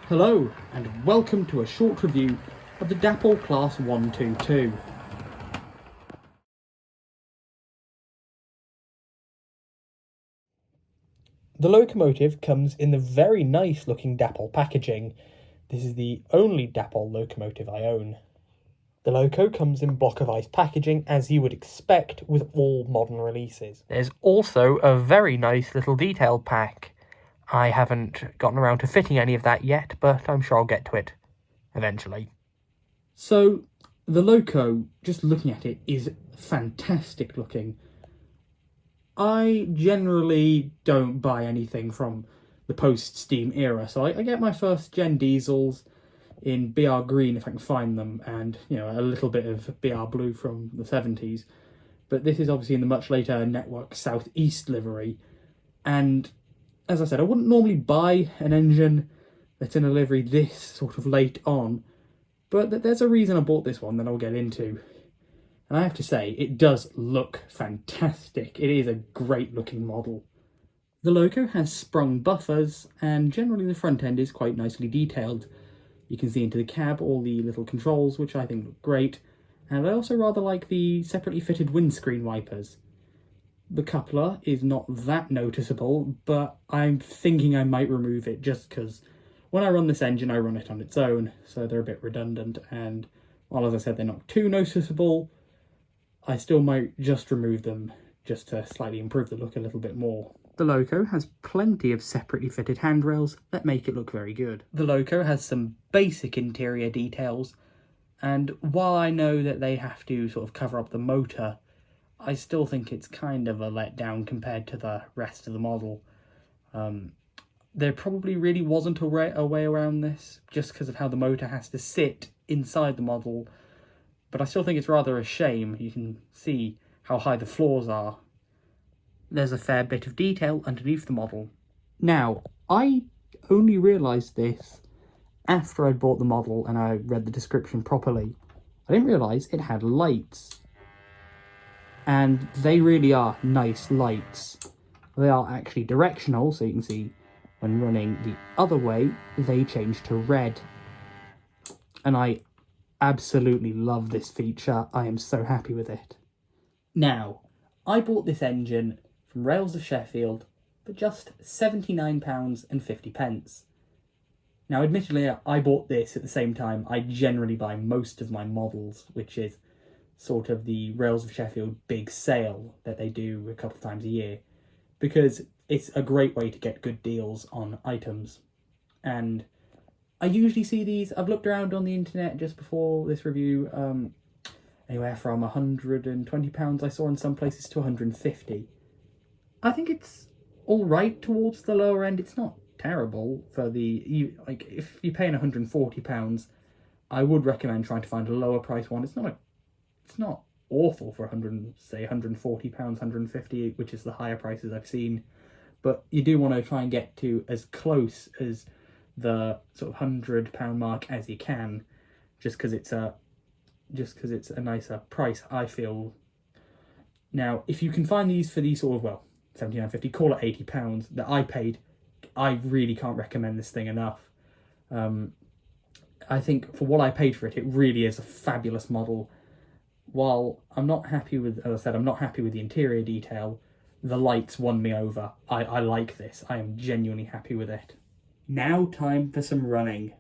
Hello and welcome to a short review of the Dapol Class 122. The locomotive comes in the very nice looking Dapol packaging. This is the only Dapol locomotive I own. The loco comes in block of ice packaging, as you would expect with all modern releases. There's also a very nice little detail pack. I haven't gotten around to fitting any of that yet, but I'm sure I'll get to it eventually. So, the loco, just looking at it, is fantastic looking. I generally don't buy anything from the post-Steam era, so I get my first gen diesels in BR green if I can find them, and a little bit of BR blue from the 70s. But this is obviously in the much later Network Southeast livery, and as I said, I wouldn't normally buy an engine that's in a livery this sort of late on, but there's a reason I bought this one that I'll get into. And I have to say, it does look fantastic. It is a great looking model. The loco has sprung buffers, and generally the front end is quite nicely detailed. You can see into the cab all the little controls, which I think look great, and I also rather like the separately fitted windscreen wipers. The coupler is not that noticeable, but I'm thinking I might remove it just because when I run this engine, I run it on its own, so they're a bit redundant, and while, as I said, they're not too noticeable, I still might just remove them just to slightly improve the look a little bit more. The loco has plenty of separately fitted handrails that make it look very good. The loco has some basic interior details, and while I know that they have to sort of cover up the motor, I still think it's kind of a letdown compared to the rest of the model. There probably really wasn't a way around this, just because of how the motor has to sit inside the model, but I still think it's rather a shame. You can see how high the floors are. There's a fair bit of detail underneath the model. Now, I only realised this after I'd bought the model and I read the description properly. I didn't realise it had lights. And they really are nice lights. They are actually directional, so you can see when running the other way, they change to red. And I absolutely love this feature. I am so happy with it. Now, I bought this engine from Rails of Sheffield for just £79.50. Now, admittedly, I bought this at the same time I generally buy most of my models, which is sort of the Rails of Sheffield big sale that they do a couple of times a year, because it's a great way to get good deals on items. And I usually see these, I've looked around on the internet just before this review, anywhere from £120 I saw in some places to £150. I think it's alright towards the lower end. It's not terrible for if you're paying £140, I would recommend trying to find a lower price one. It's not awful for £140, £150, which is the higher prices I've seen, but you do want to try and get to as close as the sort of £100 mark as you can, just because it's a nicer price, I feel. Now, if you can find these for these sort of, well, £79.50, call it £80 that I paid, I really can't recommend this thing enough. I think for what I paid for it, it really is a fabulous model. While I'm not happy with, as I said, I'm not happy with the interior detail, the lights won me over. I like this. I am genuinely happy with it. Now time for some running.